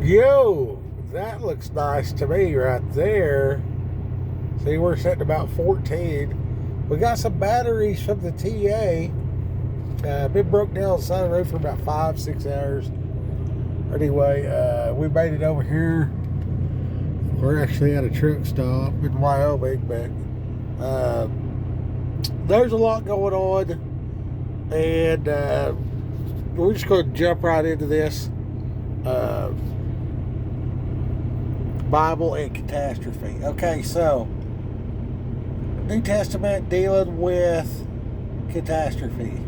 Yo, that looks nice to me right there. See, we're sitting about 14. We got some batteries from the TA. Been broke down on the side of the road for about 5-6 hours. Anyway, we made it over here. We're actually at a truck stop in Wyoming, but there's a lot going on, and we're just going to jump right into this. Bible and catastrophe. Okay, so New Testament dealing with catastrophe.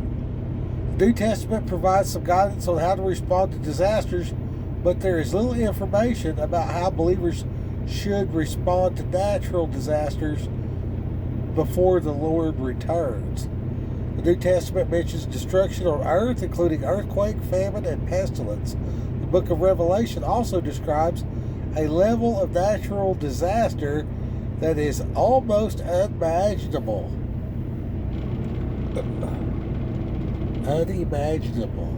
The New Testament provides some guidance on how to respond to disasters, but there is little information about how believers should respond to natural disasters before the Lord returns. The New Testament mentions destruction on earth, including earthquake, famine, and pestilence. The book of Revelation also describes a level of natural disaster that is almost unimaginable. Unimaginable.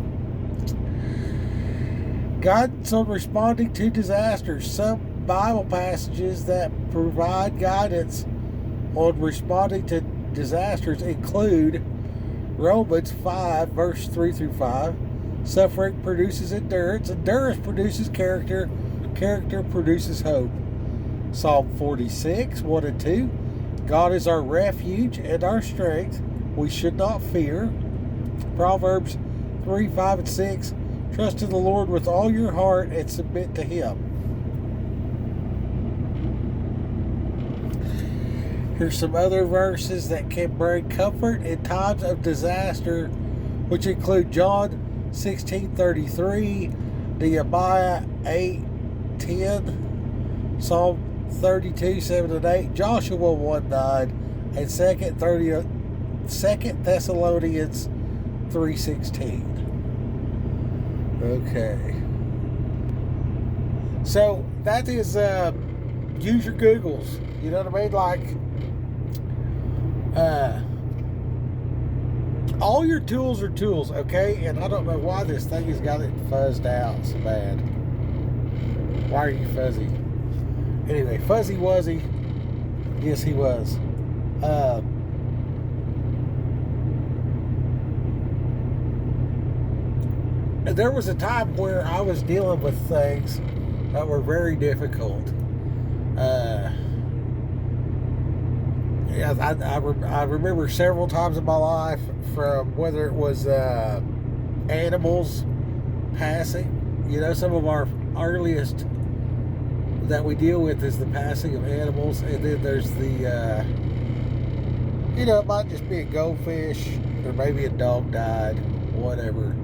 Guidance on responding to disasters. Some Bible passages that provide guidance on responding to disasters include Romans 5, verse 3 through 5. Suffering produces endurance. Endurance produces character. Character produces hope. Psalm 46, 1 and 2. God is our refuge and our strength. We should not fear. Proverbs 3, 5, and 6. Trust in the Lord with all your heart and submit to Him. Here's some other verses that can bring comfort in times of disaster, which include John 16:33, Nehemiah 8:10, Psalm 32, 7 and 8, Joshua 1:9, and 2 Thessalonians 3:16. Okay. So that is use your Googles. You know what I mean? Like all your tools are tools, okay? And I don't know why this thing has got it fuzzed out so bad. Why are you fuzzy? Anyway, Fuzzy Wuzzy. Yes, he was. There was a time where I was dealing with things that were very difficult. I remember several times in my life, from whether it was animals passing. You know, some of our earliest that we deal with is the passing of animals, and then there's the it might just be a goldfish, or maybe a dog died, whatever.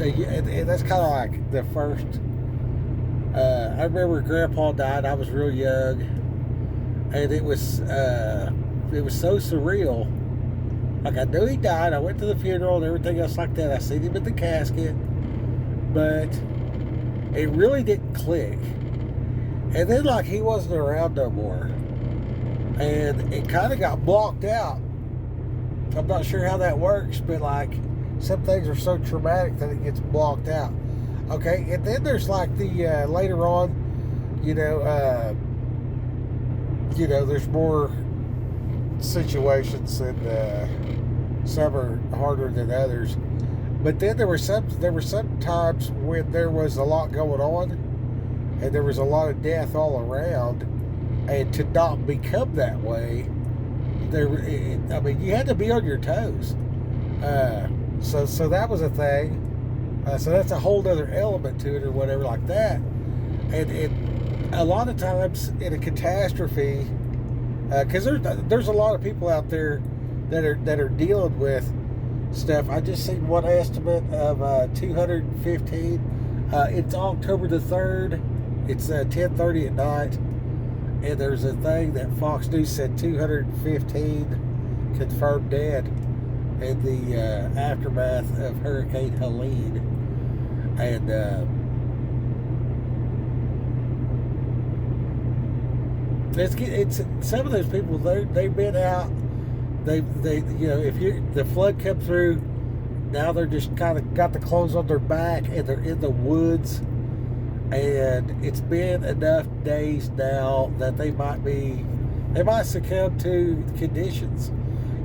And that's kind of like the first. I remember Grandpa died. I was real young, and it was so surreal. Like, I knew he died. I went to the funeral and everything else like that. I seen him in the casket, but it really didn't click. And then, like, he wasn't around no more, and it kind of got blocked out. I'm not sure how that works, but like, some things are so traumatic that it gets blocked out. Okay, and then there's like the later on, there's more situations, and some are harder than others. But then there were some times when there was a lot going on, and there was a lot of death all around, and to not become that way, you had to be on your toes. So that was a thing. So that's a whole other element to it, or whatever like that. And a lot of times in a catastrophe, because there's a lot of people out there that are dealing with stuff. I just seen one estimate of 215. It's October the 3rd. It's 10:30 at night, and there's a thing that Fox News said 215 confirmed dead in the aftermath of Hurricane Helene. And it's some of those people, they've been out. They if the flood come through, now they're just kind of got the clothes on their back and they're in the woods, and it's been enough days now that they might succumb to conditions.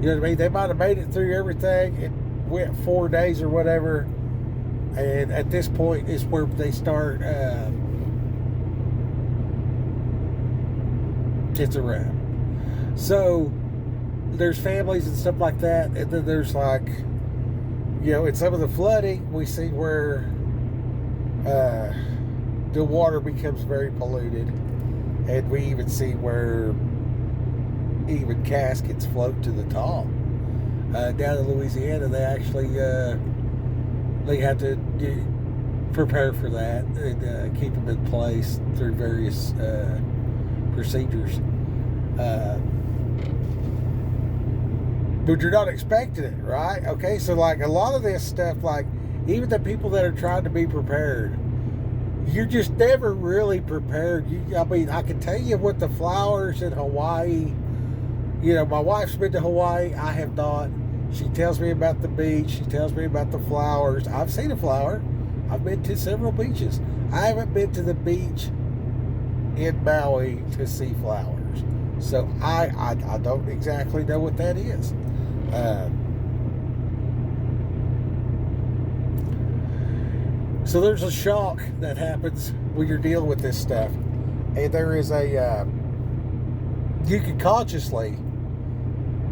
You know what I mean? They might have made it through everything and went 4 days or whatever, and at this point is where they start. It's a wrap. So there's families and stuff like that, and then there's like, in some of the flooding we see where the water becomes very polluted, and we even see where even caskets float to the top. Down in Louisiana, they actually they have to prepare for that and keep them in place through various procedures. But you're not expecting it, right? Okay, so like a lot of this stuff, like even the people that are trying to be prepared, you're just never really prepared. I can tell you what the flowers in Hawaii. My wife's been to Hawaii. I have not. She tells me about the beach. She tells me about the flowers. I've seen a flower. I've been to several beaches. I haven't been to the beach in Maui to see flowers. So I don't exactly know what that is. So there's a shock that happens when you're dealing with this stuff. And there is you can consciously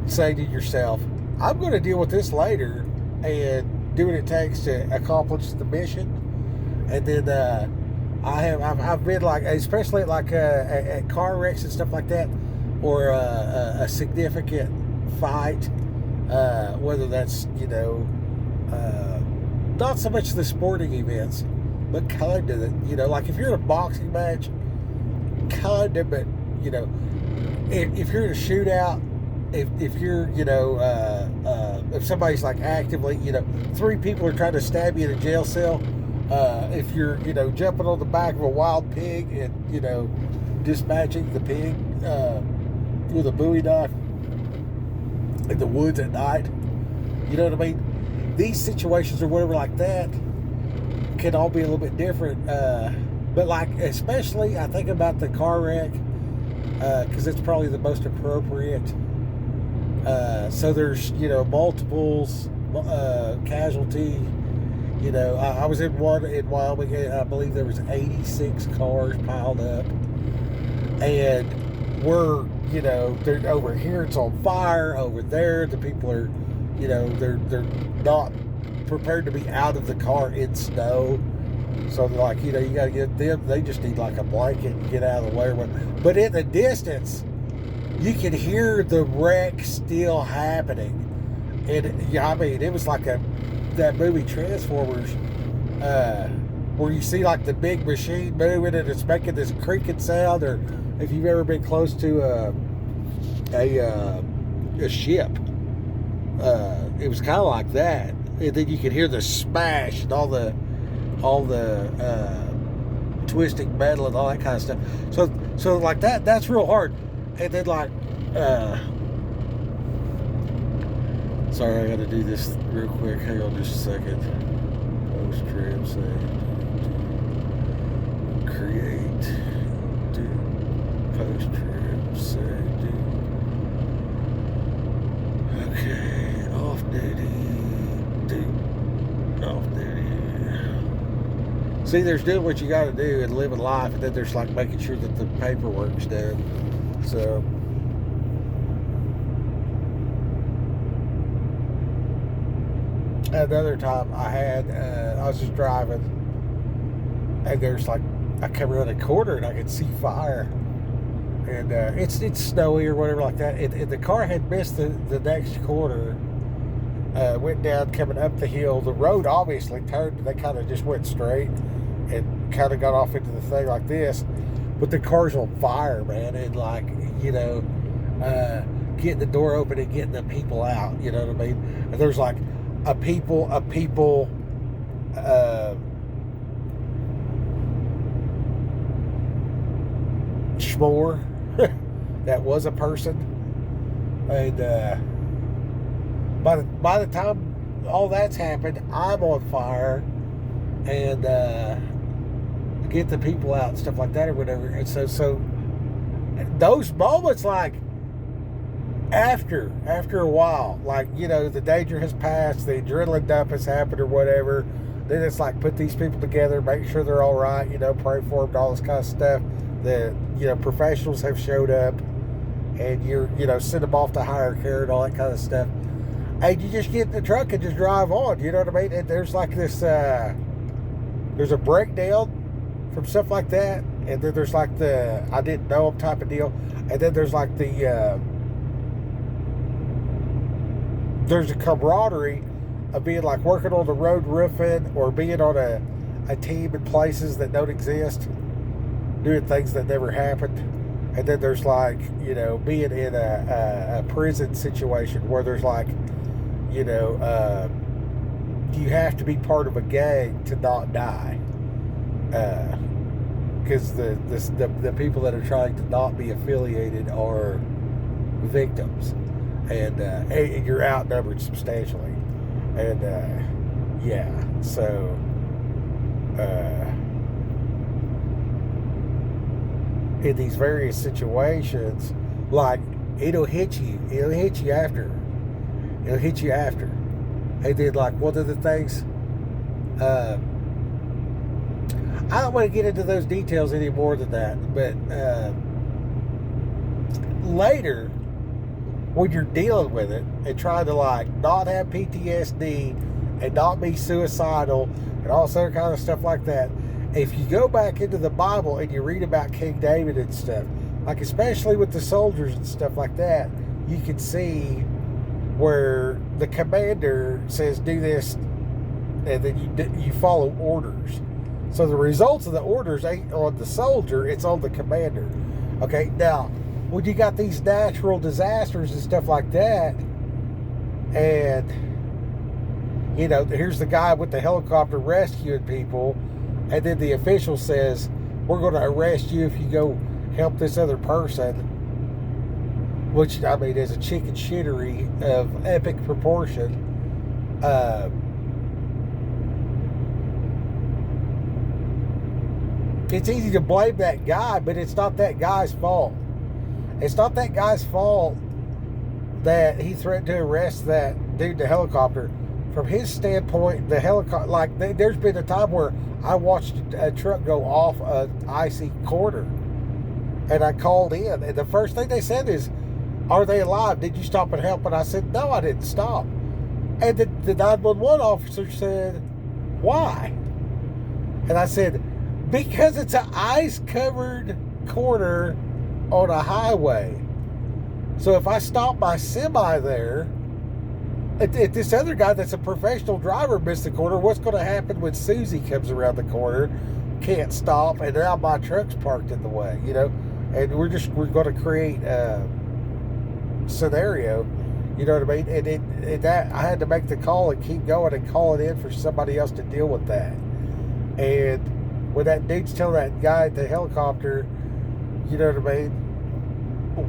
say to yourself, I'm going to deal with this later and do what it takes to accomplish the mission. And then I've been like, especially like at car wrecks and stuff like that, or a significant fight, whether that's not so much the sporting events, but kind of like if you're in a boxing match, kind of, but if you're in a shootout, if you're if somebody's like actively 3 people are trying to stab you in a jail cell, if you're jumping on the back of a wild pig and dispatching the pig with a Bowie knife in the woods at night, you know what I mean? These situations or whatever like that can all be a little bit different, but like especially I think about the car wreck because it's probably the most appropriate. So there's multiples casualty. I was in one in Wyoming, and I believe there was 86 cars piled up, and we're they're over here, it's on fire. Over there, the people are they're not prepared to be out of the car in snow, so they're like you got to get them. They just need like a blanket and get out of the way or whatever. But in the distance, you can hear the wreck still happening, and it was like that movie Transformers, where you see like the big machine moving and it's making this creaking sound, or if you've ever been close to a ship, it was kind of like that, and then you could hear the smash and all the twisting metal and all that kind of stuff. So like that's real hard. And then like sorry, I gotta do this real quick. Hang on just a second. Post trip save. Create. Do. Post trip save. Do. Okay. Off duty. Do. Off duty. See, there's doing what you gotta do and living life, and then there's like making sure that the paperwork's done. So another time I was just driving, and there's like I come around a corner and I could see fire, and it's snowy or whatever like that, and the car had missed the next corner, went down coming up the hill. The road obviously turned, and they kind of just went straight and kind of got off into the thing like this. But the car's on fire, man, and like, getting the door open and getting the people out, you know what I mean? And there's like a people schmore that was a person, and by the time all that's happened, I'm on fire, and get the people out and stuff like that or whatever. And so those moments, like after a while, like, you know, the danger has passed, the adrenaline dump has happened or whatever, then it's like put these people together, make sure they're all right, you know, pray for them, all this kind of stuff. The, you know, professionals have showed up, and you're, you know, send them off to higher care and all that kind of stuff. And you just get in the truck and just drive on, you know what I mean? And there's like this, there's a breakdown from stuff like that, and then there's like the I didn't know them type of deal, and then there's like the there's a camaraderie of being like working on the road roofing or being on a team in places that don't exist, doing things that never happened. And then there's like, you know, being in a prison situation where there's like, you know, you have to be part of a gang to not die. Because the people that are trying to not be affiliated are victims. And you're outnumbered substantially. And yeah, so in these various situations, like it'll hit you after. And then like one of the things, I don't want to get into those details any more than that, but later, when you're dealing with it and trying to like not have PTSD and not be suicidal and all this other kind of stuff like that, if you go back into the Bible and you read about King David and stuff, like especially with the soldiers and stuff like that, you can see where the commander says do this, and then you follow orders. So the results of the orders ain't on the soldier, it's on the commander. Okay, now when you got these natural disasters and stuff like that, and you know, here's the guy with the helicopter rescuing people, and then the official says, we're going to arrest you if you go help this other person, which, I mean, is a chicken shittery of epic proportion. It's easy to blame that guy, but it's not that guy's fault. It's not that guy's fault that he threatened to arrest that dude in the helicopter. From his standpoint, the helicopter, like, there's been a time where I watched a truck go off an icy corner, and I called in, and the first thing they said is, are they alive? Did you stop and help? And I said, no, I didn't stop. And the 911 officer said, why? And I said, because it's an ice-covered corner on a highway. So if I stop my semi there, if this other guy that's a professional driver missed the corner, what's going to happen when Susie comes around the corner, can't stop, and now my truck's parked in the way, you know? And we're going to create a scenario, you know what I mean? And that I had to make the call and keep going and call it in for somebody else to deal with that. And when that dude's telling that guy at the helicopter, you know what I mean?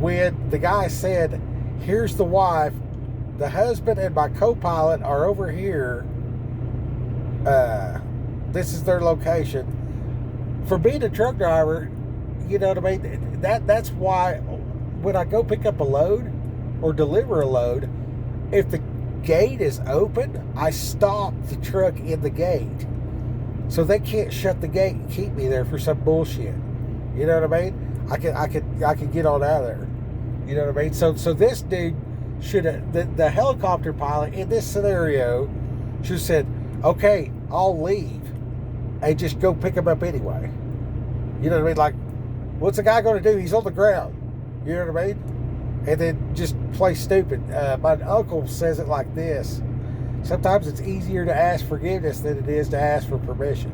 When the guy said, here's the wife, the husband and my co-pilot are over here. This is their location. For being a truck driver, you know what I mean? That's why when I go pick up a load or deliver a load, if the gate is open, I stop the truck in the gate. So they can't shut the gate and keep me there for some bullshit. You know what I mean? I can get on out of there. You know what I mean? So this dude should have, the helicopter pilot in this scenario should have said, okay, I'll leave and just go pick him up anyway. You know what I mean? Like, what's the guy going to do? He's on the ground. You know what I mean? And then just play stupid. My uncle says it like this. Sometimes it's easier to ask forgiveness than it is to ask for permission.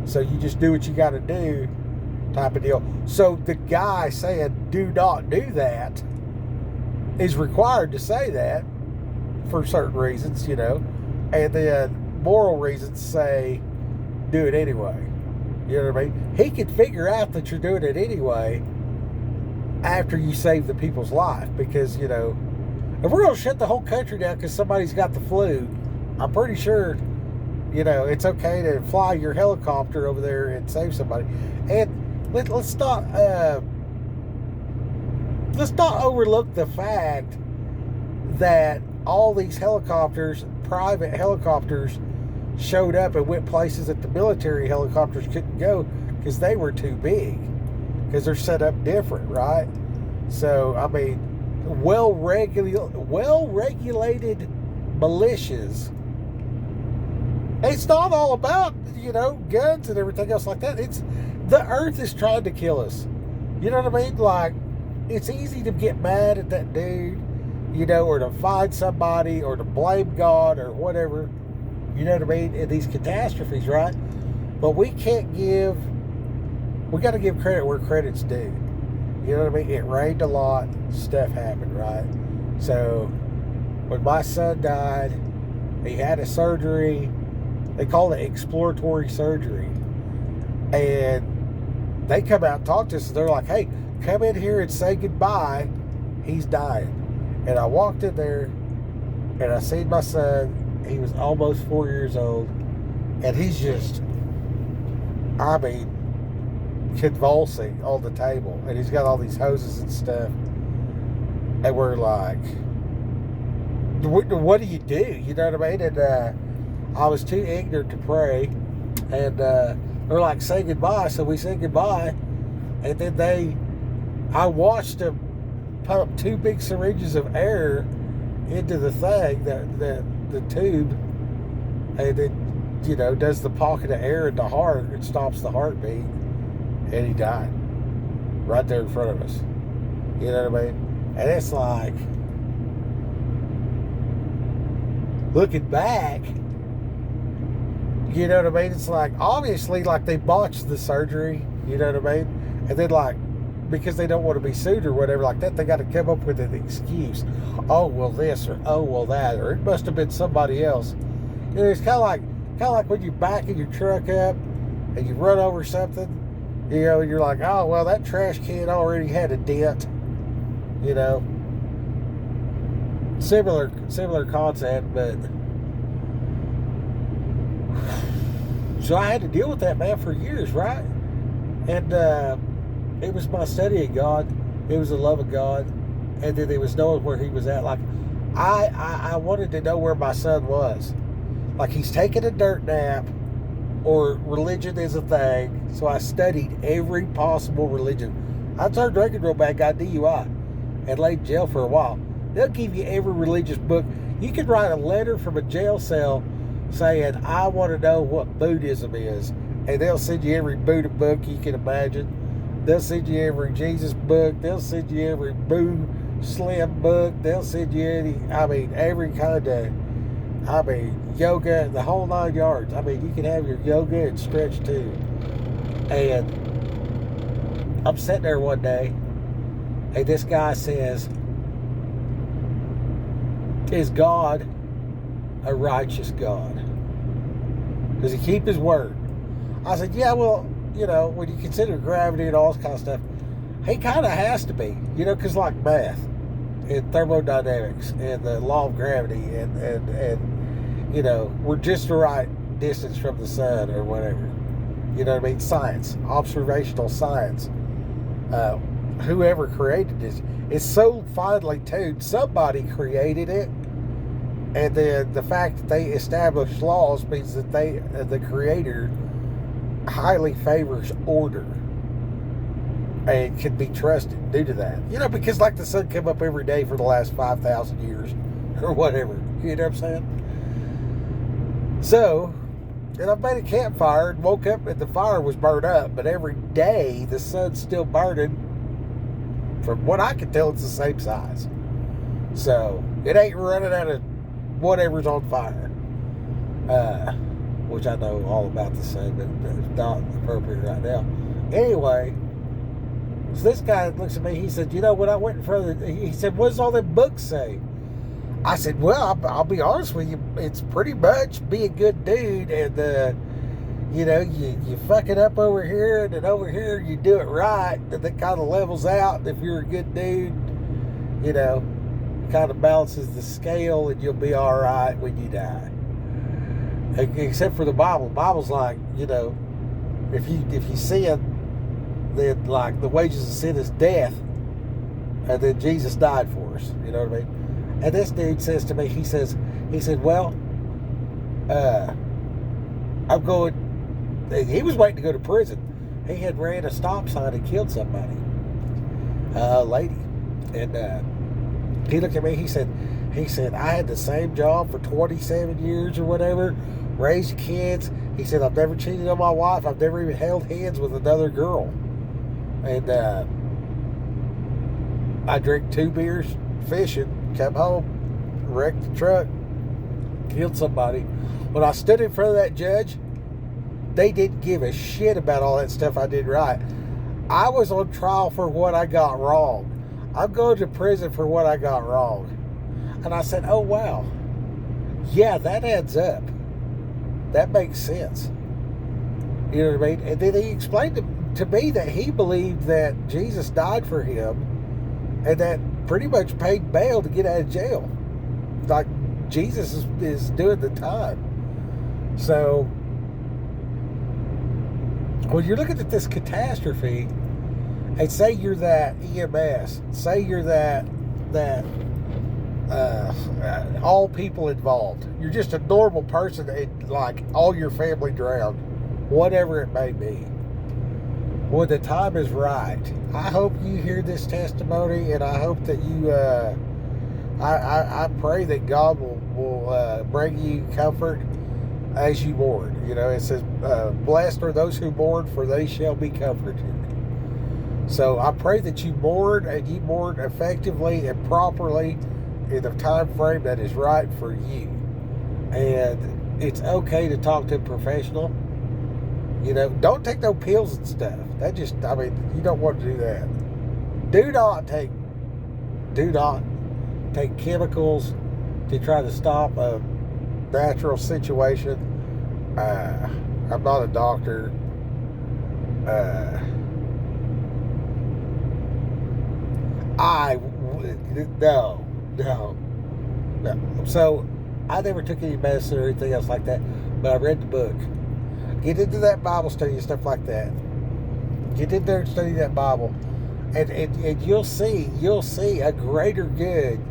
So you just do what you got to do, type of deal. So the guy saying, do not do that, is required to say that for certain reasons, you know, and then moral reasons say, do it anyway. You know what I mean? He could figure out that you're doing it anyway after you save the people's life, because, you know, if we're going to shut the whole country down because somebody's got the flu, I'm pretty sure, it's okay to fly your helicopter over there and save somebody. And let's not overlook the fact that all these helicopters, private helicopters, showed up and went places that the military helicopters couldn't go because they were too big, because they're set up different, right? So, I mean, well-regulated militias. It's not all about, guns and everything else like that. It's the earth is trying to kill us. You know what I mean? Like, it's easy to get mad at that dude, or to find somebody, or to blame God, or whatever, you know what I mean, in these catastrophes, right? But we got to give credit where credit's due. You know what I mean? It rained a lot, stuff happened, right? So, when my son died, he had a surgery. They call it exploratory surgery. And they come out and talk to us, and they're like, hey, come in here and say goodbye. He's dying. And I walked in there, and I seen my son. He was almost 4 years old. And he's just, convulsing on the table. And he's got all these hoses and stuff. And we're like, what do you do? You know what I mean? And I was too ignorant to pray. And they're like, say goodbye. So we said goodbye. And then I watched them pump 2 big syringes of air into the thing, the tube, and it, does the pocket of air in the heart. It stops the heartbeat, and he died right there in front of us. You know what I mean? And it's like, looking back, you know what I mean? It's like, obviously, like, they botched the surgery, you know what I mean? And then, like, because they don't want to be sued or whatever like that, they got to come up with an excuse. Oh, well, this, or oh, well, that, or it must have been somebody else. It's kind of like when you're backing your truck up and you run over something. You're like, oh, well, that trash can already had a dent. Similar concept, but so I had to deal with that, man, for years, right? And it was my study of God. It was the love of God. And then it was knowing where he was at. Like, I wanted to know where my son was. Like, he's taking a dirt nap, or religion is a thing. So I studied every possible religion. I turned drinking real bad, got DUI, and laid in jail for a while. They'll give you every religious book. You can write a letter from a jail cell saying, I want to know what Buddhism is. And they'll send you every Buddha book you can imagine. They'll send you every Jesus book. They'll send you every Boo Slim book. They'll send you every kind of, yoga, the whole 9 yards. You can have your yoga and stretch too. And I'm sitting there one day, and this guy says, is God a righteous God? Does he keep his word? I said, yeah, well, when you consider gravity and all this kind of stuff, he kind of has to be, because like math and thermodynamics and the law of gravity and we're just the right distance from the sun or whatever. You know what I mean? Science, observational science. Whoever created this, it's so finely tuned. Somebody created it, and then the fact that they established laws means that the creator, highly favors order and can be trusted due to that. Because like the sun came up every day for the last 5,000 years or whatever. You know what I'm saying? So, and I made a campfire and woke up and the fire was burned up, but every day the sun's still burning. From what I can tell, it's the same size. So, it ain't running out of whatever's on fire. Which I know all about the sun, but it's not appropriate right now. Anyway, so this guy looks at me, he said, when I went in front of he said, what does all them books say? I said, well, I'll be honest with you, it's pretty much be a good dude, and you fuck it up over here, and then over here you do it right, and that kind of levels out. If you're a good dude, kind of balances the scale, and you'll be all right when you die. except for the Bible. The Bible's like, if you sin, then like the wages of sin is death, and then Jesus died for us. You know what I mean? And this dude says to me, he said, well, I'm going. He was waiting to go to prison. He had ran a stop sign and killed somebody, a lady, and he looked at me. He said, I had the same job for 27 years or whatever, raised kids. He said, I've never cheated on my wife. I've never even held hands with another girl. And I drank 2 beers fishing, come home, wrecked the truck, killed somebody. When I stood in front of that judge, they didn't give a shit about all that stuff I did right. I was on trial for what I got wrong. I'm going to prison for what I got wrong. And I said, oh, wow. Yeah, that adds up. That makes sense. You know what I mean? And then he explained to me that he believed that Jesus died for him and that pretty much paid bail to get out of jail. Like, Jesus is doing the time. So, when you're looking at this catastrophe, and say you're that EMS, say you're that all people involved, you're just a normal person, and like all your family drowned, whatever it may be. When the time is right, I hope you hear this testimony, and I hope that you, I pray that God will bring you comfort as you mourn. It says, blessed are those who mourn, for they shall be comforted. So I pray that you mourn, and you mourn effectively and properly in the time frame that is right for you. And it's okay to talk to a professional. Don't take no pills and stuff. You don't want to do that. Do not take chemicals to try to stop a natural situation. I'm not a doctor. No. So I never took any medicine or anything else like that, but I read the book. Get into that Bible study and stuff like that. Get in there and study that Bible, and you'll see a greater good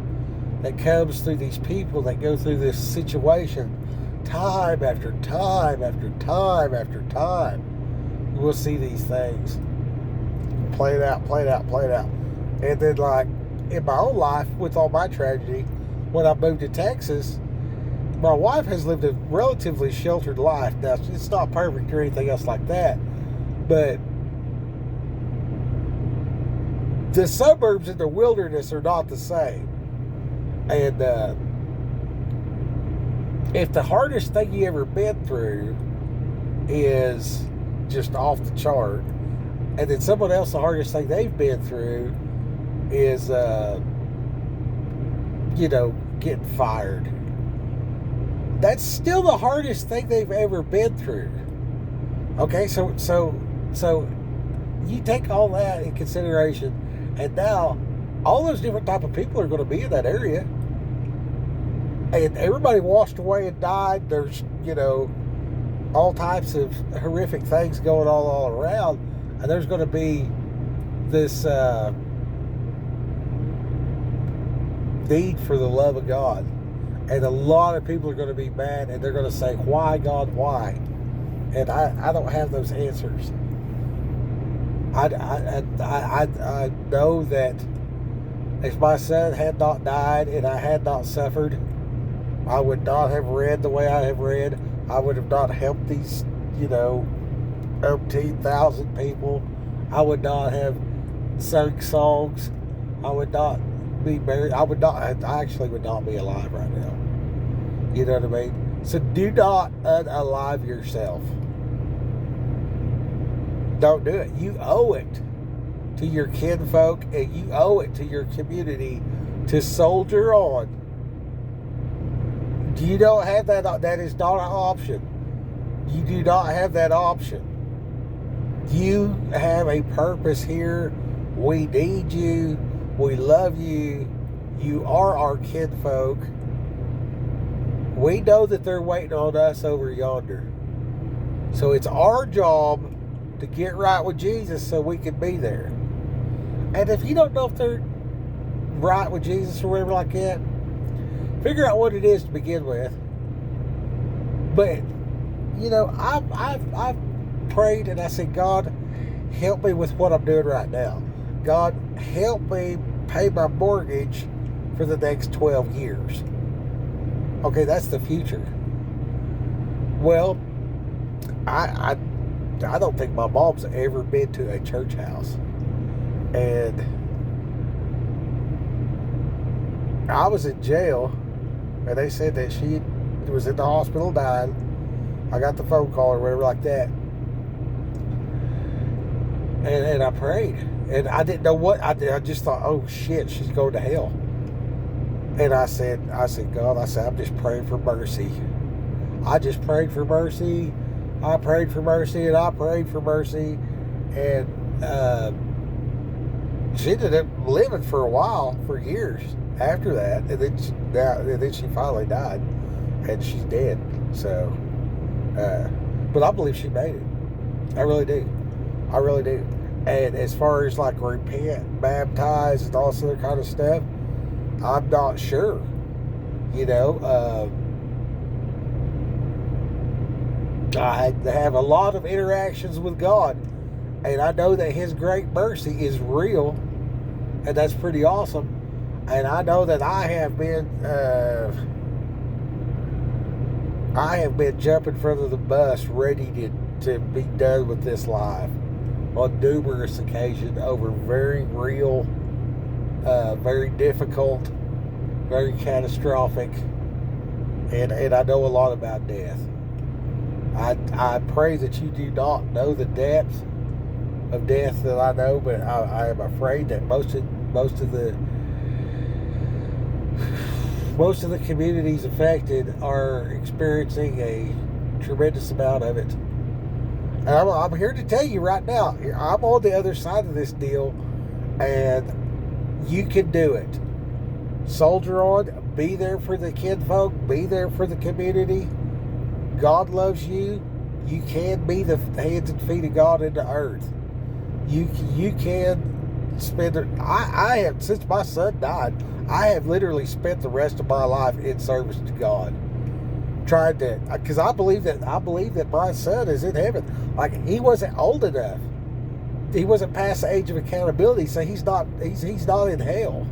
that comes through these people that go through this situation time after time after time after time. We'll see these things play it out. And then, like, in my own life, with all my tragedy, when I moved to Texas, my wife has lived a relatively sheltered life. Now, it's not perfect or anything else like that, but the suburbs and the wilderness are not the same. And if the hardest thing you ever been through is just off the chart, and then someone else, the hardest thing they've been through is, getting fired, that's still the hardest thing they've ever been through. Okay, so you take all that in consideration, and now all those different type of people are going to be in that area, and everybody washed away and died. There's all types of horrific things going on all around, and there's going to be this need for the love of God. And a lot of people are going to be mad, and they're going to say, why, God, why? And I don't have those answers. I know that if my son had not died and I had not suffered, I would not have read the way I have read. I would have not helped these, 18,000 people. I would not have sung songs. I would not be married. I actually would not be alive right now. You know what I mean? So do not unalive yourself. Don't do it. You owe it to your kinfolk, and you owe it to your community to soldier on. You don't have that. That is not an option. You do not have that option. You have a purpose here. We need you. We love you. You are our kinfolk. We know that they're waiting on us over yonder. So it's our job to get right with Jesus so we can be there. And if you don't know if they're right with Jesus or whatever like that, figure out what it is to begin with. But, you know, I've prayed and I said, God, help me with what I'm doing right now. God, help me pay my mortgage for the next 12 years. Okay, that's the future. Well, I don't think my mom's ever been to a church house. And I was in jail, and they said that she was in the hospital dying. I got the phone call or whatever like that. And I prayed. And I didn't know what I did. I just thought, oh shit, she's going to hell. And I said, God, I'm just praying for mercy. I just prayed for mercy. I prayed for mercy, and I prayed for mercy. And she ended up living for a while, for years after that. And then she finally died. And she's dead. So, but I believe she made it. I really do. I really do. And as far as like repent, baptize, and all this other kind of stuff, I'm not sure. You know, I have a lot of interactions with God, and I know that His great mercy is real, and that's pretty awesome. And I know that I have been jumping in front of the bus, ready to be done with this life on numerous occasions over very real, very difficult, very catastrophic, and I know a lot about death. I pray that you do not know the depth of death that I know, but I am afraid that most of the communities affected are experiencing a tremendous amount of it. And I'm here to tell you right now, I'm on the other side of this deal, and you can do it. Soldier on, be there for the kinfolk, be there for the community. God loves you. You can be the hands and feet of God in the earth. You can spend it. I have, since my son died, I have literally spent the rest of my life in service to God, trying to, because I believe that my son is in heaven. Like, he wasn't old enough. He wasn't past the age of accountability, so he's not in hell.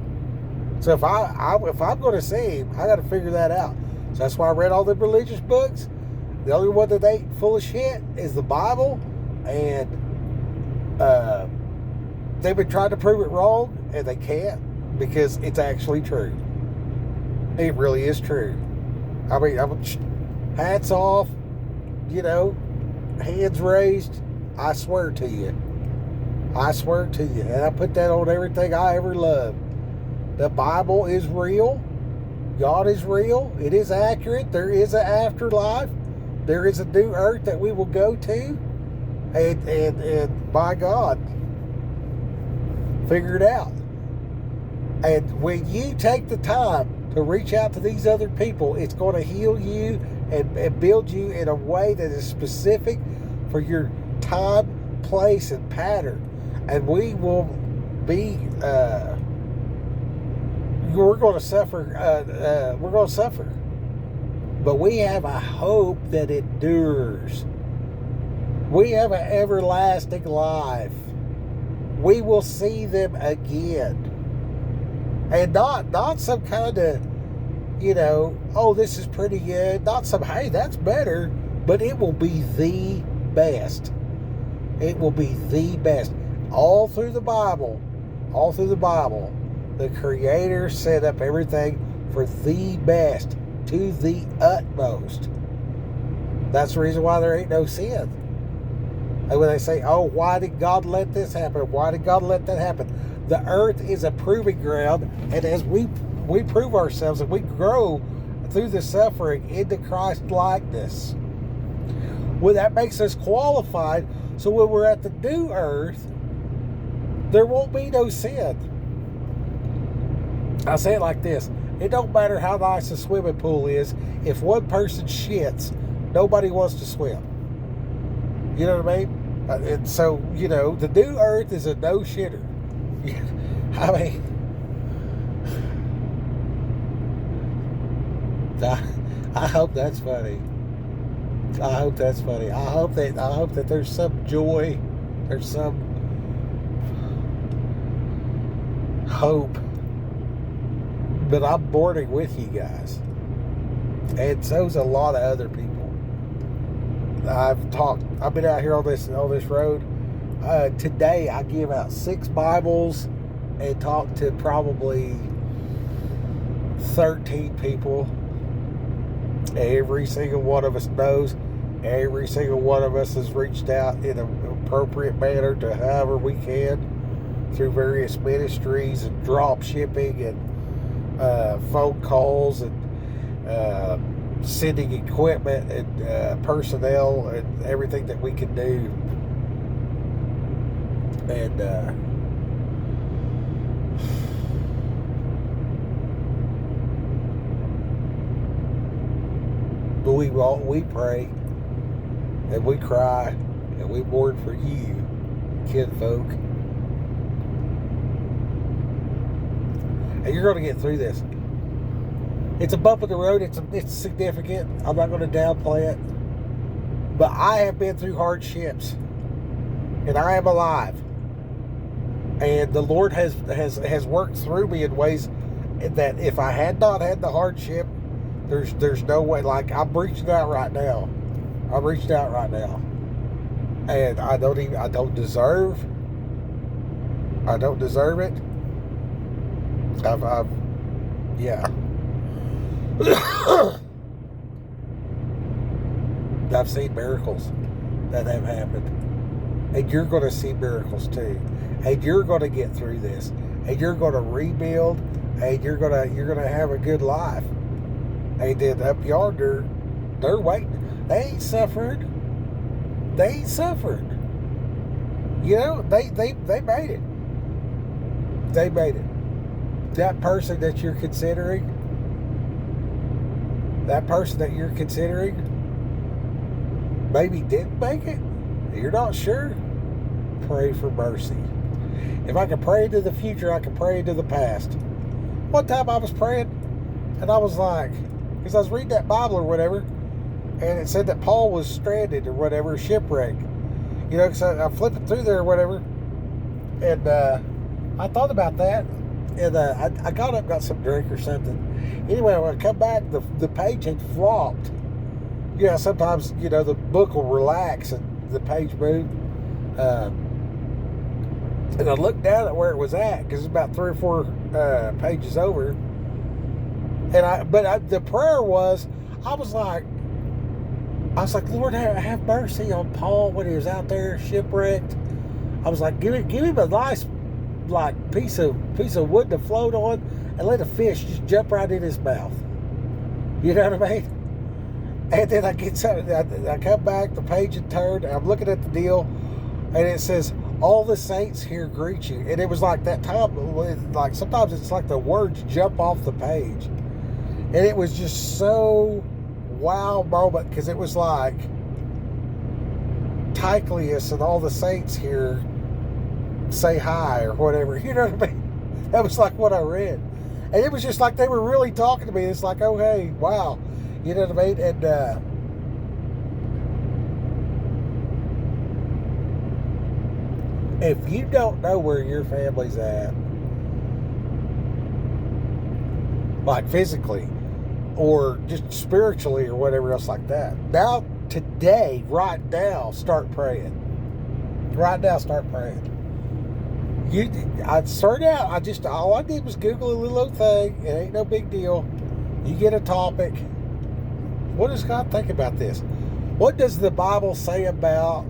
So if I'm going to see him, I got to figure that out. So that's why I read all the religious books. The only one that ain't full of shit is the Bible, and they've been trying to prove it wrong, and they can't, because it's actually true. It really is true. I mean, hats off, you know, hands raised. I swear to you. I swear to you. And I put that on everything I ever loved. The Bible is real. God is real. It is accurate. There is an afterlife. There is a new earth that we will go to. And by God, figure it out. And when you take the time to reach out to these other people, it's going to heal you and build you in a way that is specific for your time, place, and pattern. And we will be, we're going to suffer, we're going to suffer. But we have a hope that endures. We have an everlasting life. We will see them again. And not some kind of, you know, oh, this is pretty good. Not some, hey, that's better. But it will be the best. It will be the best. All through the Bible, the Creator set up everything for the best, to the utmost. That's the reason why there ain't no sin. And when they say, oh, why did God let this happen? Why did God let that happen? The earth is a proving ground, and as we prove ourselves and we grow through the suffering into Christ likeness, well, that makes us qualified. So when we're at the new earth, there won't be no sin. I say it like this: It don't matter how nice a swimming pool is. If one person shits, nobody wants to swim. You know what I mean? And so, the new earth is a no shitter. I mean, I hope that's funny. I hope that's funny. I hope that there's some joy, there's some hope. But I'm mourning with you guys, and so's a lot of other people. I've been out here on this road. Today I give out 6 Bibles and talked to probably 13 people. Every single one of us knows. Every single one of us has reached out in an appropriate manner to however we can through various ministries and drop shipping and phone calls and sending equipment and personnel and everything that we can do. And we pray and we cry and we mourn for you, kinfolk. And you're going to get through this. It's a bump in the road. It's significant. I'm not going to downplay it. But I have been through hardships, and I am alive. And the Lord has worked through me in ways that if I had not had the hardship, there's no way. Like, I'm reaching out right now. And I don't deserve it. Yeah. I've seen miracles that have happened. And you're going to see miracles too. And you're going to get through this. And you're going to rebuild. And you're going to have a good life. And then up yonder, they're waiting. They ain't suffered. They made it. They made it. That person that you're considering, maybe didn't make it. You're not sure. Pray for mercy. If I can pray into the future, I can pray into the past. One time I was praying, and I was like, because I was reading that Bible or whatever, and it said that Paul was stranded or whatever, shipwrecked. Because I flipped it through there or whatever, and I thought about that, and I got up, got some drink or something. Anyway, when I come back, the page had flopped. Sometimes, the book will relax and the page move. And I looked down at where it was at, because it's about 3 or 4 pages over. But the prayer was, I was like, Lord, have mercy on Paul when he was out there shipwrecked. I was like, give him a nice, piece of wood to float on, and let a fish just jump right in his mouth. You know what I mean? And then I get something. I come back, the page had turned, and I'm looking at the deal, and it says, "All the saints here greet you." And it was like that time, like sometimes it's like the words jump off the page. And it was just so wow moment, because it was like Tychicus and all the saints here say hi or whatever. You know what I mean? That was like what I read. And it was just like they were really talking to me. It's like, oh, hey, wow. You know what I mean? And if you don't know where your family's at, like physically or just spiritually or whatever else like that, now, today, right now, start praying. Right now, start praying. I started out, all I did was Google a little old thing. It ain't no big deal. You get a topic. What does God think about this? What does the Bible say about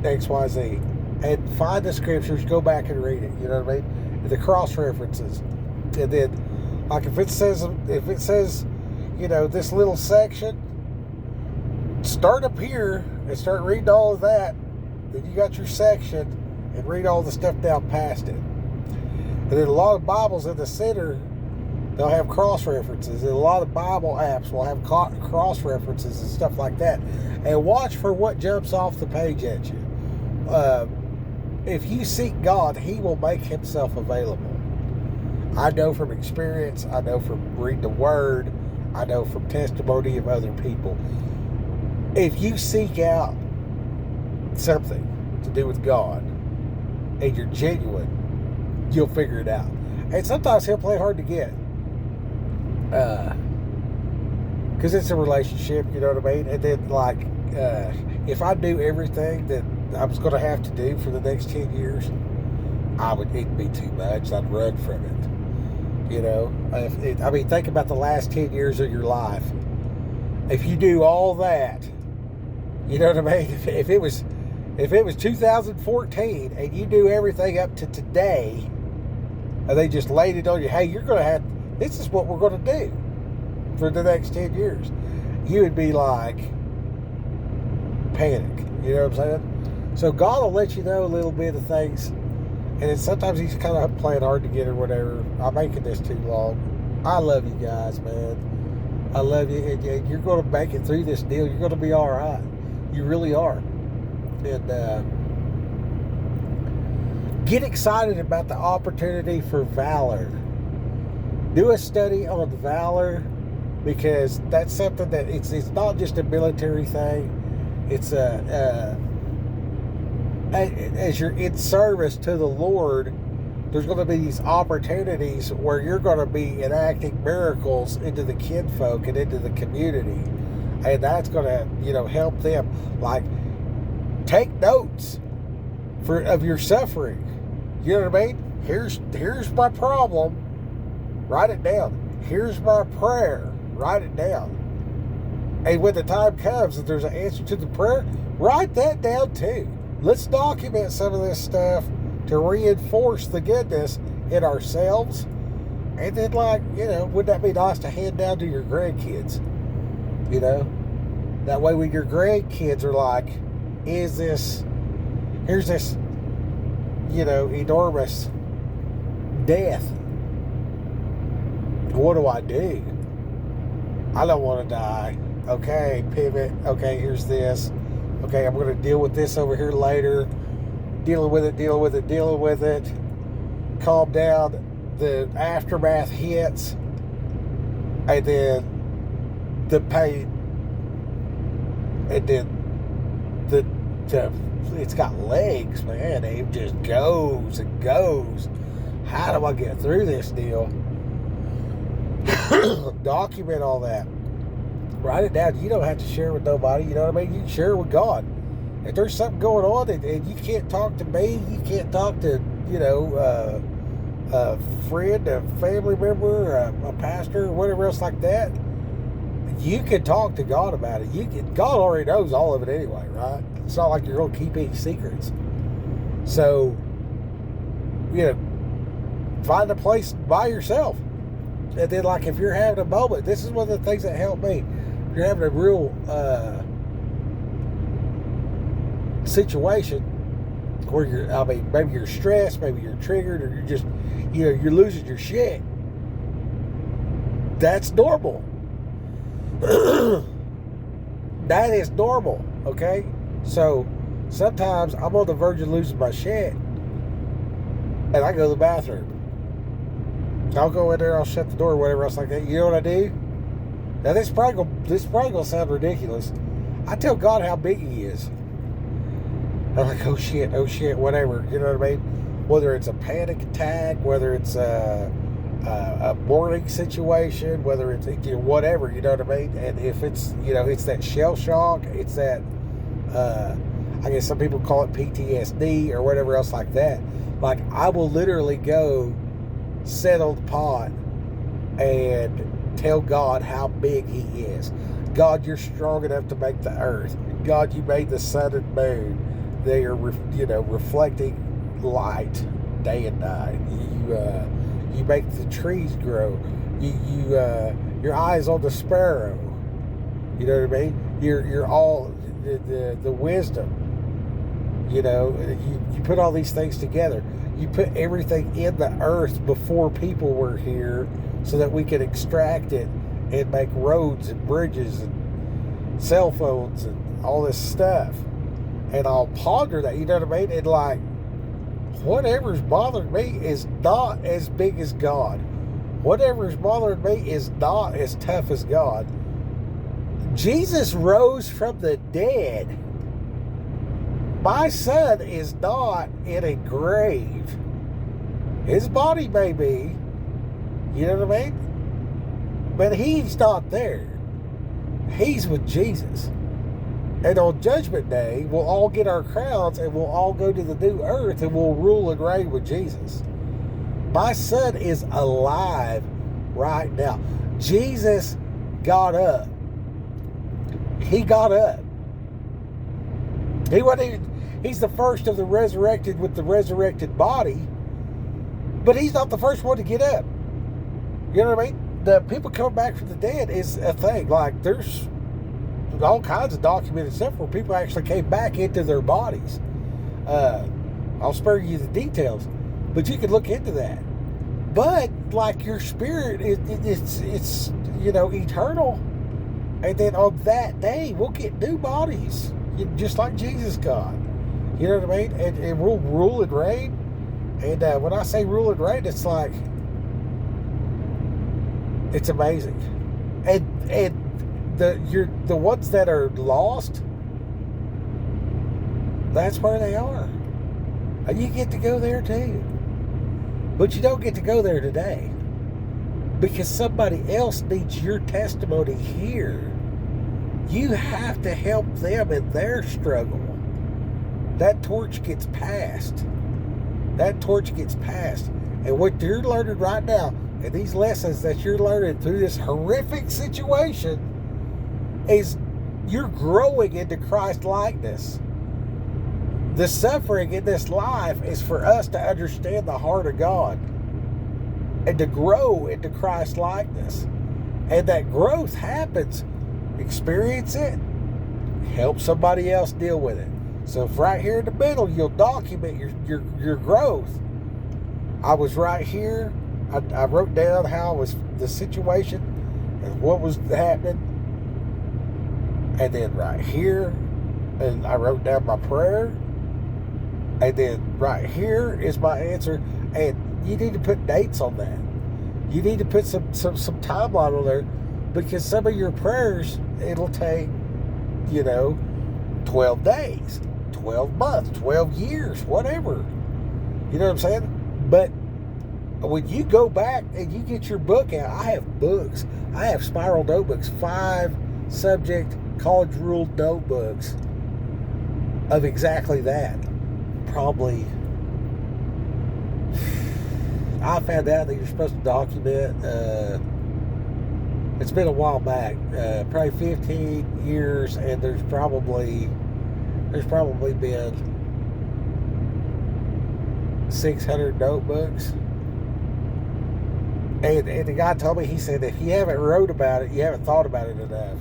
XYZ? And find the scriptures, go back and read it. You know what I mean? The cross references. And then, like if it says, this little section, start up here and start reading all of that. Then you got your section and read all the stuff down past it. And then a lot of Bibles in the center They'll have cross references. And a lot of Bible apps will have cross references and stuff like that. And watch for what jumps off the page at you. If you seek God, He will make Himself available. I know from experience. I know from reading the Word. I know from testimony of other people. If you seek out something to do with God and you're genuine, you'll figure it out. And sometimes He'll play hard to get. Because it's a relationship, you know what I mean? And then, like, if I do everything that I was going to have to do for the next 10 years, it'd be too much. I'd run from it. You know? I mean, think about the last 10 years of your life. If you do all that, you know what I mean? If it was 2014 and you do everything up to today, and they just laid it on you, hey, you're going to have, this is what we're going to do for the next 10 years. You would be like, panic. You know what I'm saying? So God will let you know a little bit of things. And then sometimes He's kind of playing hard to get or whatever. I'm making this too long. I love you guys, man. I love you. And you're going to make it through this deal. You're going to be all right. You really are. And get excited about the opportunity for valor. Do a study on valor, because that's something that it's not just a military thing. It's as you're in service to the Lord, there's going to be these opportunities where you're going to be enacting miracles into the kinfolk and into the community, and that's going to, you know, help them. Like, take notes of your suffering. You know what I mean? Here's my problem. Write it down. Here's my prayer. Write it down. And when the time comes that there's an answer to the prayer, write that down too. Let's document some of this stuff to reinforce the goodness in ourselves. And then, like, you know, wouldn't that be nice to hand down to your grandkids? You know? That way when your grandkids are like, here's this, you know, enormous death. What do I do? I don't want to die. Okay, pivot. Okay, here's this. Okay, I'm going to deal with this over here later. Dealing with it. Calm down. The aftermath hits. And then the pain. And then it's got legs, man. It just goes and goes. How do I get through this deal? Document all that. Write it down. You don't have to share it with nobody. You know what I mean? You can share it with God. If there's something going on and you can't talk to me, you can't talk to, you know, a friend, a family member, a pastor, or whatever else like that, you can talk to God about it. God already knows all of it anyway, right? It's not like you're going to keep any secrets. So, you know, find a place by yourself. And then, like, if you're having a moment, this is one of the things that helped me. If you're having a real situation where maybe you're stressed, maybe you're triggered, or you're just, you know, you're losing your shit. That's normal. That is normal, okay? So, sometimes I'm on the verge of losing my shit, and I go to the bathroom. I'll go in there, I'll shut the door, whatever else like that. You know what I do? Now, this probably gonna sound ridiculous. I tell God how big He is. I'm like, oh shit, whatever. You know what I mean? Whether it's a panic attack, whether it's a morning situation, whether it's, you know, whatever. You know what I mean? And if it's, you know, it's that shell shock, it's that, I guess some people call it PTSD or whatever else like that. Like, I will literally go sit on the pot and tell God how big He is. God, you're strong enough to make the earth. God, you made the sun and moon. They are, you know, reflecting light day and night. You make the trees grow. Your eyes on the sparrow. You know what I mean? You're all the wisdom. You know, you put all these things together. You put everything in the earth before people were here so that we could extract it and make roads and bridges and cell phones and all this stuff. And I'll ponder that, you know what I mean? And like, whatever's bothering me is not as big as God. Whatever's bothering me is not as tough as God. Jesus rose from the dead. My son is not in a grave. His body may be, you know what I mean? But he's not there. He's with Jesus. And on Judgment Day, we'll all get our crowns and we'll all go to the new earth and we'll rule and reign with Jesus. My son is alive right now. Jesus got up. He got up. He's the first of the resurrected with the resurrected body, but he's not the first one to get up. You know what I mean? The people coming back from the dead is a thing. Like, there's all kinds of documented stuff where people actually came back into their bodies. I'll spare you the details, but you can look into that. But like, your spirit, it's you know, eternal, and then on that day we'll get new bodies, just like Jesus got. You know what I mean? And we'll rule and reign. And when I say rule and reign, it's like, it's amazing. And the ones that are lost, that's where they are. And you get to go there too. But you don't get to go there today, because somebody else needs your testimony here. You have to help them in their struggle. That torch gets passed. That torch gets passed. And what you're learning right now, and these lessons that you're learning through this horrific situation, is you're growing into Christ likeness. The suffering in this life is for us to understand the heart of God and to grow into Christ likeness. And that growth happens. Experience it. Help somebody else deal with it. So if right here in the middle, you'll document your growth. I was right here. I wrote down how was the situation and what was happening. And then right here, and I wrote down my prayer. And then right here is my answer. And you need to put dates on that. You need to put some timeline on there, because some of your prayers, it'll take, 12 days, 12 months, 12 years, whatever. You know what I'm saying? But when you go back and you get your book out, I have books. I have spiral notebooks, 5 subject college ruled notebooks of exactly that. Probably, I found out that you're supposed to document, it's been a while back, probably 15 years, and there's probably been 600 notebooks. And the guy told me, he said, if you haven't wrote about it, you haven't thought about it enough.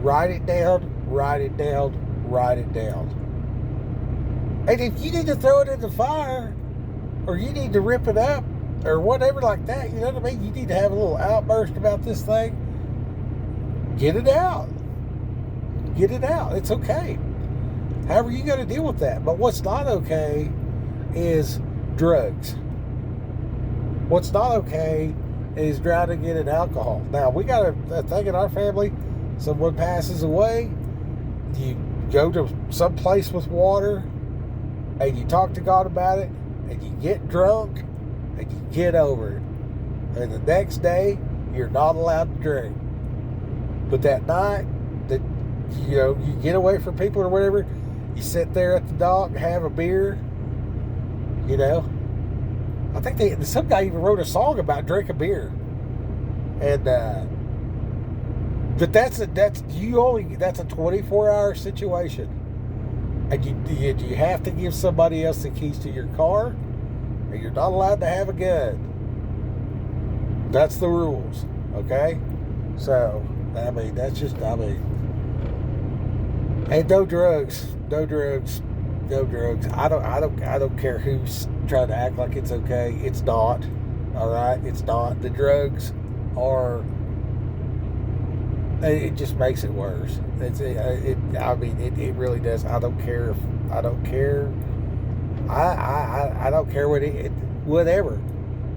Write it down, write it down, write it down. And if you need to throw it in the fire, or you need to rip it up, or whatever like that, you know what I mean? You need to have a little outburst about this thing. Get it out. Get it out. It's okay. However, you got to deal with that. But what's not okay is drugs. What's not okay is drowning in alcohol. Now, we got a thing in our family. Someone passes away. You go to some place with water, and you talk to God about it, and you get drunk, and you get over it. And the next day, you're not allowed to drink. But that night, that you get away from people or whatever, you sit there at the dock, have a beer, I think some guy even wrote a song about drinking beer. And but that's a 24-hour situation. And you have to give somebody else the keys to your car, and you're not allowed to have a gun. That's the rules, okay? So, and no drugs. No drugs. No drugs. I don't care who's trying to act like it's okay. It's not. All right, it's not. The drugs are. It just makes it worse. It really does. I don't care. I don't care. I don't care whatever.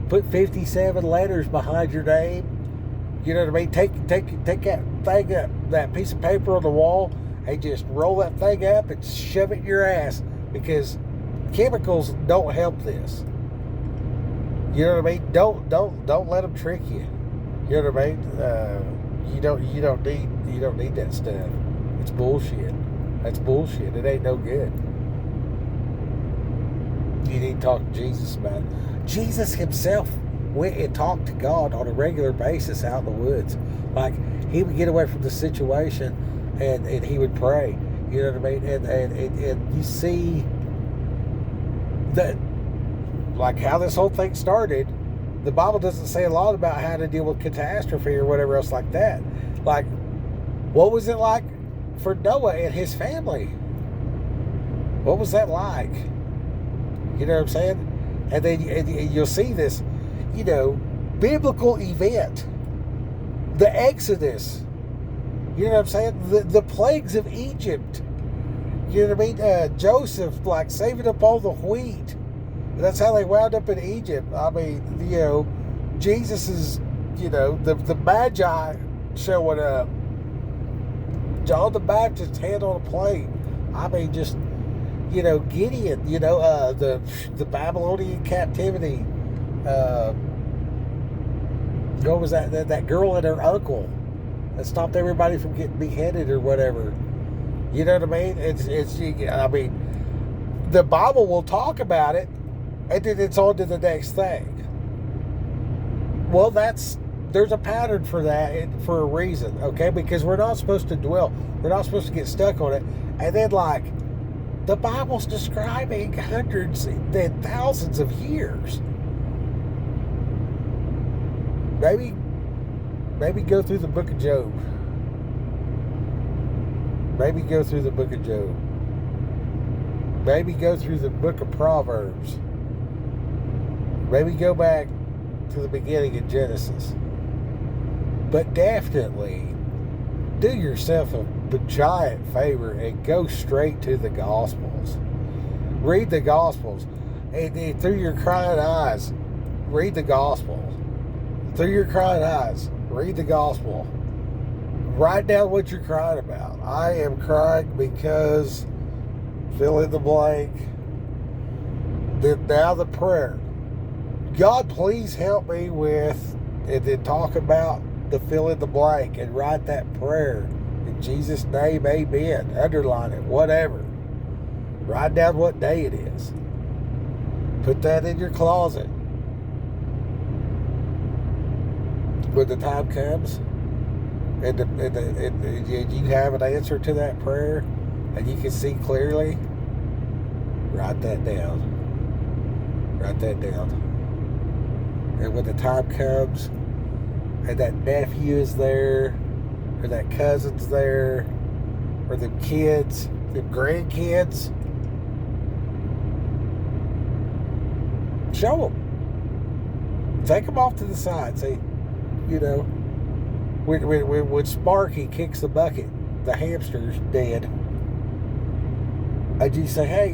Put 57 letters behind your name. You know what I mean? Take that thing up, that piece of paper on the wall, and just roll that thing up and shove it in your ass, because chemicals don't help this. You know what I mean? Don't let them trick you. You know what I mean? You don't need that stuff. It's bullshit. That's bullshit. It ain't no good. You need to talk to Jesus about it. Jesus himself went and talked to God on a regular basis out in the woods. Like, he would get away from the situation and he would pray. You know what I mean? And you see that, like, how this whole thing started. The Bible doesn't say a lot about how to deal with catastrophe or whatever else like that. Like, what was it like for Noah and his family? What was that like? You know what I'm saying? And then you'll see this, biblical event. The Exodus. You know what I'm saying? The plagues of Egypt. You know what I mean? Joseph, like, saving up all the wheat. That's how they wound up in Egypt. I mean, Jesus is, the Magi showing up. John the Baptist's hand on a plate. I mean, just, Gideon, the Babylonian captivity. What was that? That girl and her uncle that stopped everybody from getting beheaded or whatever. You know what I mean? The Bible will talk about it, and then it's on to the next thing. Well, there's a pattern for that, for a reason, okay? Because we're not supposed to dwell. We're not supposed to get stuck on it. And then, like, the Bible's describing hundreds and thousands of years. Maybe go through the book of Job. Maybe go through the book of Job. Maybe go through the book of Proverbs. Maybe go back to the beginning of Genesis. But definitely do yourself a giant favor and go straight to the Gospels. Read the Gospels. And through your crying eyes, read the Gospel. Through your crying eyes, read the Gospel. Write down what you're crying about. I am crying because, fill in the blank. Then now the prayer. God, please help me with, and then talk about the fill in the blank and write that prayer. In Jesus' name, amen. Underline it, whatever. Write down what day it is. Put that in your closet. When the time comes, and you have an answer to that prayer, and you can see clearly, write that down. Write that down. And when the time comes, and that nephew is there, or that cousin's there, or the kids, the grandkids, show them. Take them off to the side. Say, when Sparky kicks the bucket, the hamster's dead. And you say, hey,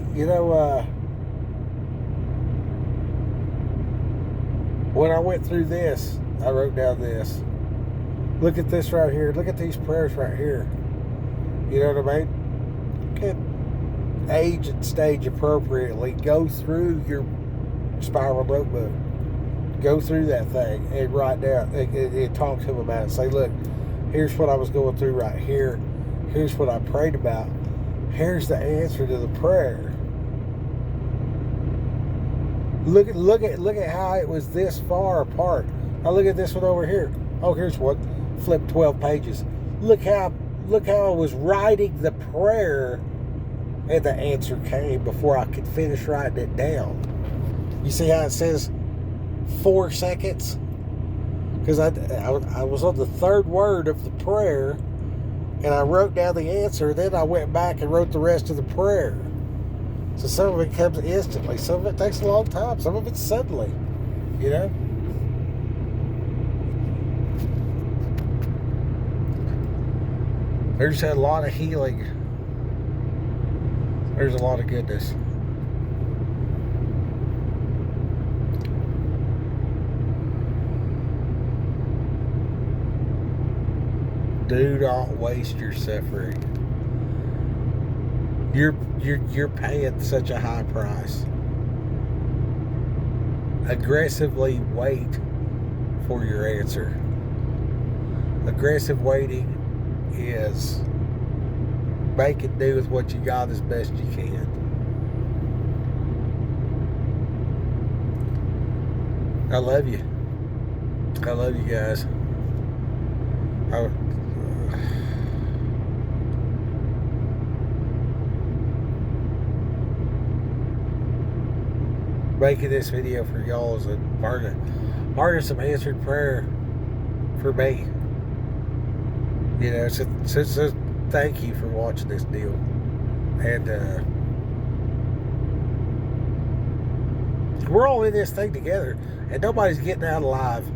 when I went through this, I wrote down this. Look at this right here. Look at these prayers right here. You know what I mean? You can age and stage appropriately. Go through your spiral notebook. Go through that thing and write down and talk to him about it. Say, look, here's what I was going through right here. Here's what I prayed about. Here's the answer to the prayer. Look at how it was this far apart. Now look at this one over here. Oh, here's one. Flip 12 pages. Look how I was writing the prayer, and the answer came before I could finish writing it down. You see how it says 4 seconds? Because I was on the third word of the prayer, and I wrote down the answer. Then I went back and wrote the rest of the prayer. So some of it comes instantly. Some of it takes a long time. Some of it's suddenly. You know? There's a lot of healing. There's a lot of goodness. Do not waste your suffering. You're paying such a high price. Aggressively wait for your answer. Aggressive waiting is making do with what you got as best you can. I love you. I love you guys. Making this video for y'all is a part of some answered prayer for me. You know, so thank you for watching this deal. And we're all in this thing together, and nobody's getting out alive.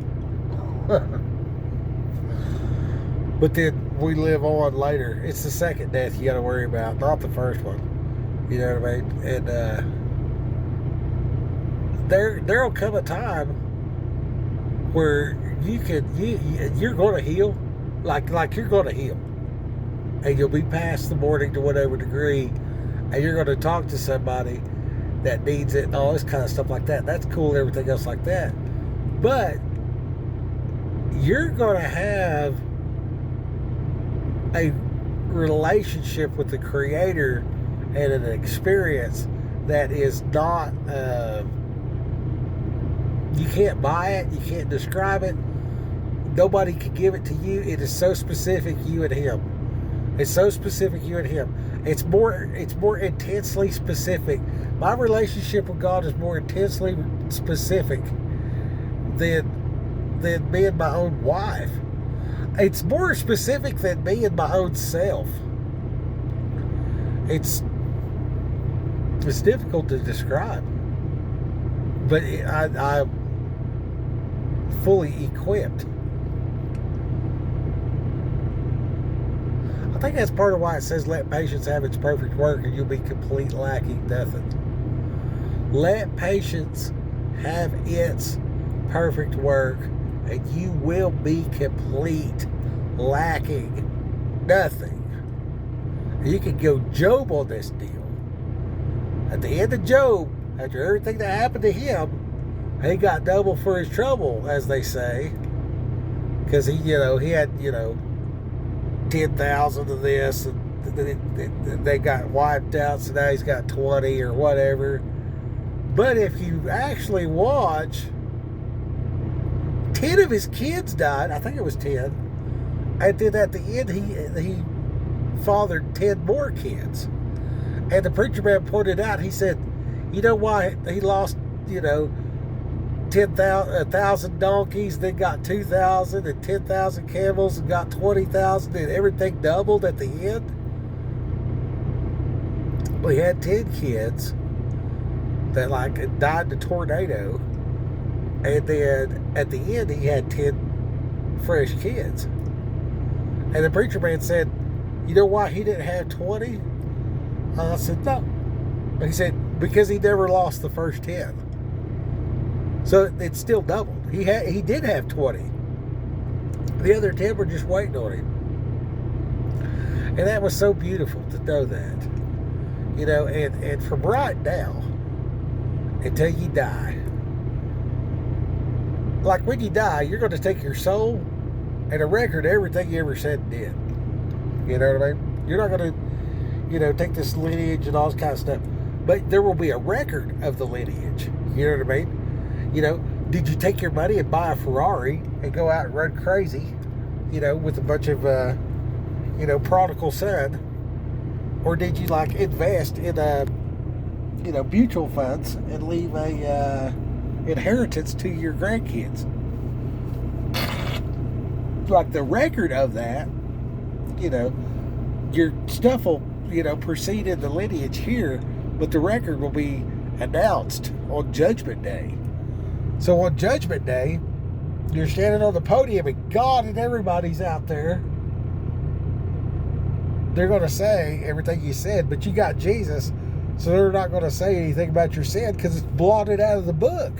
But then we live on later. It's the second death you got to worry about, not the first one. You know what I mean? And there'll come a time where you're going to heal, like you're going to heal, and you'll be past the mourning to whatever degree, and you're going to talk to somebody that needs it and all this kind of stuff like that. That's cool, everything else like that. But you're going to have a relationship with the Creator and an experience that is not, you can't buy it, you can't describe it, nobody can give it to you. It is so specific, you and Him. It's so specific, you and Him. It's more intensely specific. My relationship with God is more intensely specific than me and my own wife. It's more specific than me and my own self. It's difficult to describe, but I'm fully equipped. I think that's part of why it says, let patience have its perfect work and you'll be complete, lacking nothing. Let patience have its perfect work and you will be complete, lacking nothing. You can go Job on this deal. At the end of Job, after everything that happened to him, he got double for his trouble, as they say. Because he had, 10,000 of this, and they got wiped out, so now he's got 20 or whatever. But if you actually watch, 10 of his kids died. I think it was 10. And then at the end, he fathered 10 more kids. And the preacher man pointed out, he said, you know why he lost, 1,000 donkeys, then got 2,000, and 10,000 camels, and got 20,000, and everything doubled at the end? Well, he had 10 kids that died in a tornado, and then at the end he had 10 fresh kids. And the preacher man said, you know why he didn't have 20? I said, no. And he said, because he never lost the first 10. So it's still doubled. He did have 20. The other 10 were just waiting on him. And that was so beautiful to know that. And from right now until you die, like when you die, you're going to take your soul and a record of everything you ever said and did. You know what I mean? You're not going to, take this lineage and all this kind of stuff. But there will be a record of the lineage. You know what I mean? Did you take your money and buy a Ferrari and go out and run crazy, with a bunch of, prodigal son? Or did you, invest in, mutual funds and leave a inheritance to your grandkids? Like the record of that, your stuff will, proceed in the lineage here, but the record will be announced on Judgment Day. So on Judgment Day, you're standing on the podium and God and everybody's out there. They're going to say everything you said, but you got Jesus, so they're not going to say anything about your sin because it's blotted out of the book.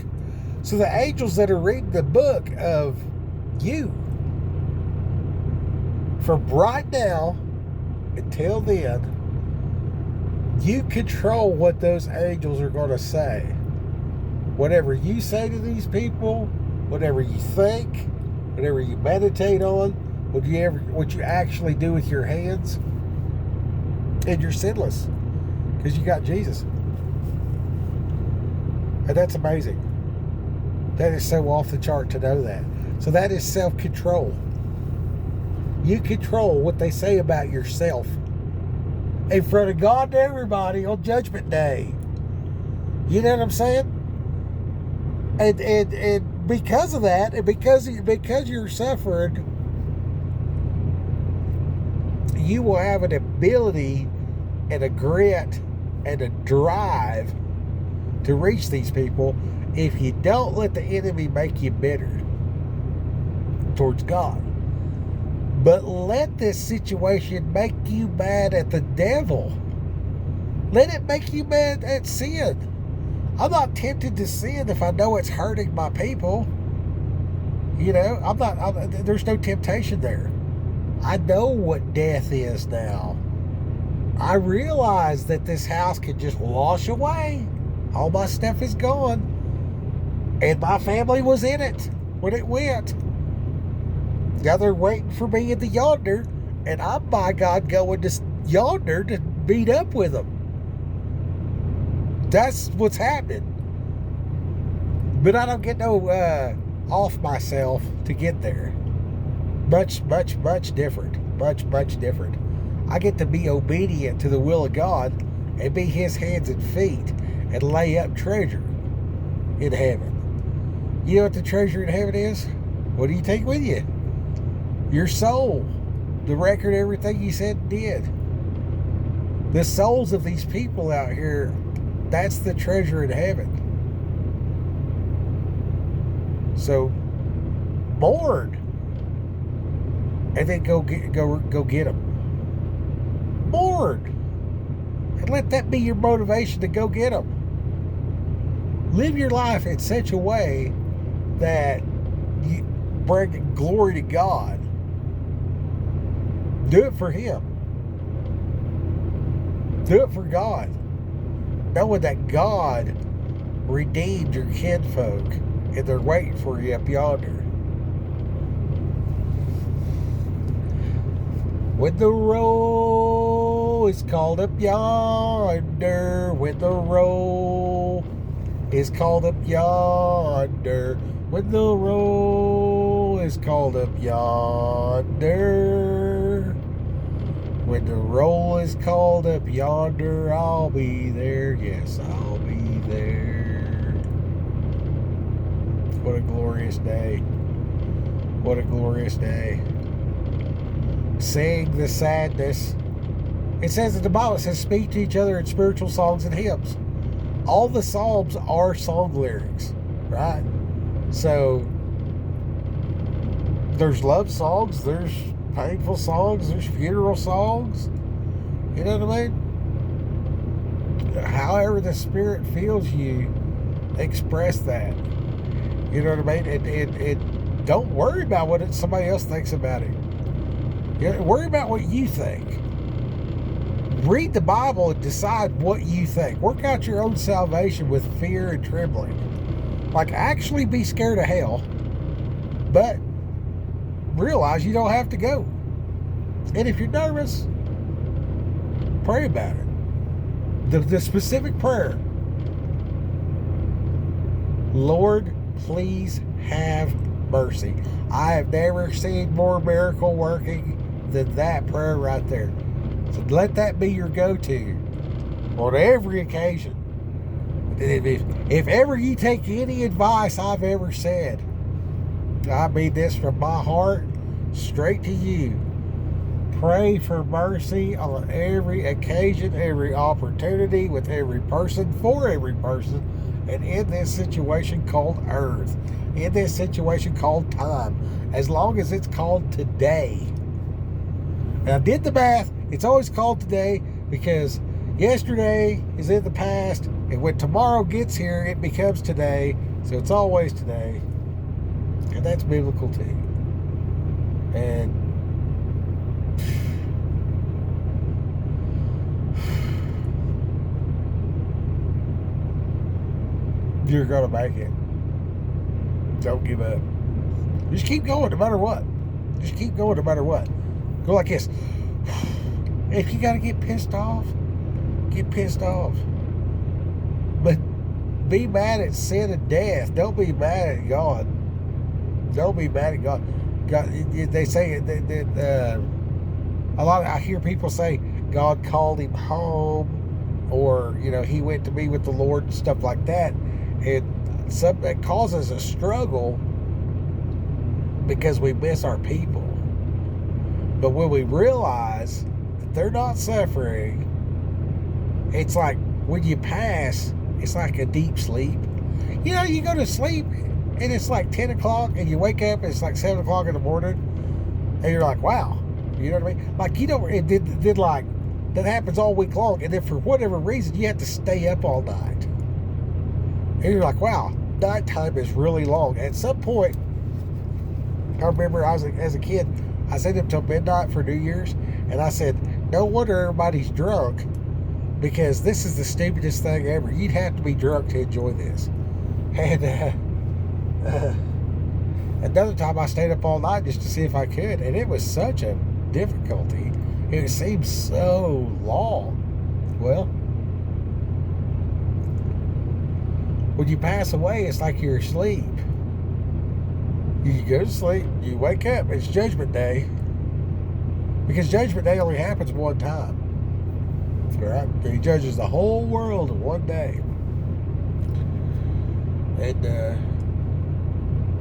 So the angels that are reading the book of you, from right now until then, you control what those angels are going to say. Whatever you say to these people, whatever you think, whatever you meditate on, what you actually do with your hands, and you're sinless because you got Jesus. And that's amazing. That is so off the chart to know that. So that is self-control. You control what they say about yourself in front of God and everybody on Judgment Day. You know what I'm saying? And because of that, and because you're suffering, you will have an ability and a grit and a drive to reach these people if you don't let the enemy make you bitter towards God. But let this situation make you mad at the devil. Let it make you mad at sin. I'm not tempted to sin if I know it's hurting my people. You know, there's no temptation there. I know what death is now. I realize that this house can just wash away. All my stuff is gone. And my family was in it when it went. Now they're waiting for me in the yonder, and I'm, by God, going to yonder to meet up with them. That's what's happening. But I don't get no off myself to get there. Much different. Much different. I get to be obedient to the will of God and be His hands and feet and lay up treasure in heaven. You know what the treasure in heaven is? What do you take with you? Your soul. The record of everything you said and did. The souls of these people out here, that's the treasure in heaven. So, mourn. And then go get them. Mourn. And let that be your motivation to go get them. Live your life in such a way that you bring glory to God. Do it for Him. Do it for God. Knowing that God redeemed your kinfolk and they're waiting for you up yonder. When the roll is called up yonder, when the roll is called up yonder, when the roll is called up yonder, when the roll is called up yonder, I'll be there, yes, I'll be there. What a glorious day. What a glorious day. Sing the sadness. It says in the Bible, it says, speak to each other in spiritual songs and hymns. All the Psalms are song lyrics, right? So, there's love songs, there's painful songs, there's funeral songs. You know what I mean? However the Spirit feels you, express that. You know what I mean? And don't worry about what somebody else thinks about it. Worry about what you think. Read the Bible and decide what you think. Work out your own salvation with fear and trembling. Like, actually be scared of hell, but realize you don't have to go. And if you're nervous, pray about it. The specific prayer. Lord, please have mercy. I have never seen more miracle working than that prayer right there. So let that be your go-to on every occasion. If ever you take any advice I've ever said, I mean this from my heart straight to you. pray for mercy on every occasion, every opportunity, with every person, for every person, and in this situation called earth, in this situation called time, as long as it's called today. And I did the math. It's always called today because yesterday is in the past, and when tomorrow gets here, it becomes today. So it's always today. And that's biblical too. And you're going to make it. Don't give up. Just keep going no matter what. Just keep going no matter what. Go like this. If you got to get pissed off, get pissed off. But be mad at sin and death. Don't be mad at God. Don't be mad at God. God, they say that I hear people say God called him home, or he went to be with the Lord and stuff like that. And that causes a struggle because we miss our people. But when we realize that they're not suffering, it's like when you pass, it's like a deep sleep. You go to sleep and it's like 10 o'clock and you wake up and it's like 7 o'clock in the morning and you're like, wow. You know what I mean? Like, it did like, that happens all week long. And then for whatever reason, you have to stay up all night. And you're like, wow, nighttime is really long. At some point, I remember as a kid, I stayed up till midnight for New Year's, and I said, no wonder everybody's drunk, because this is the stupidest thing ever. You'd have to be drunk to enjoy this. And another time I stayed up all night just to see if I could, and it was such a difficulty. It seemed so long. Well, when you pass away, it's like you're asleep. You go to sleep, you wake up, it's Judgment Day. Because Judgment Day only happens one time. Right? He judges the whole world in one day. And,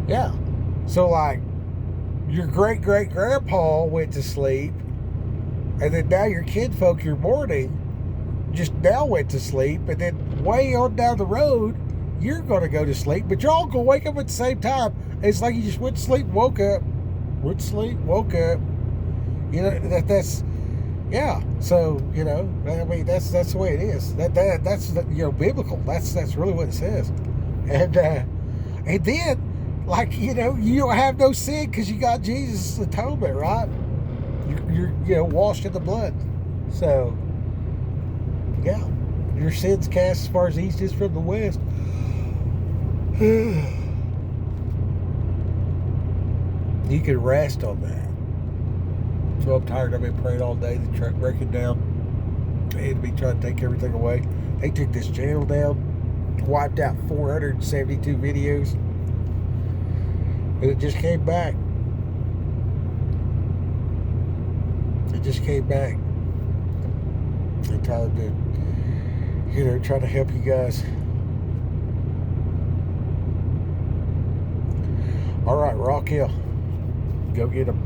yeah. So, like, your great-great-grandpa went to sleep, and then now your kinfolk, your mourning, just now went to sleep, and then way on down the road, you're going to go to sleep, but you're all going to wake up at the same time. It's like you just went to sleep, woke up, went to sleep, woke up. That's yeah. So I mean, that's the way it is. That's biblical. That's really what it says. And then, like, you don't have no sin because you got Jesus' atonement, right? You're washed in the blood. So yeah, your sins cast as far as the east is from the west. You can rest on that. So I'm tired. I've been praying all day. The truck breaking down. The enemy trying to take everything away. They took this channel down, wiped out 472 videos, and it just came back. It just came back. They're trying to, try to help you guys. All right, Rock Hill. Go get them.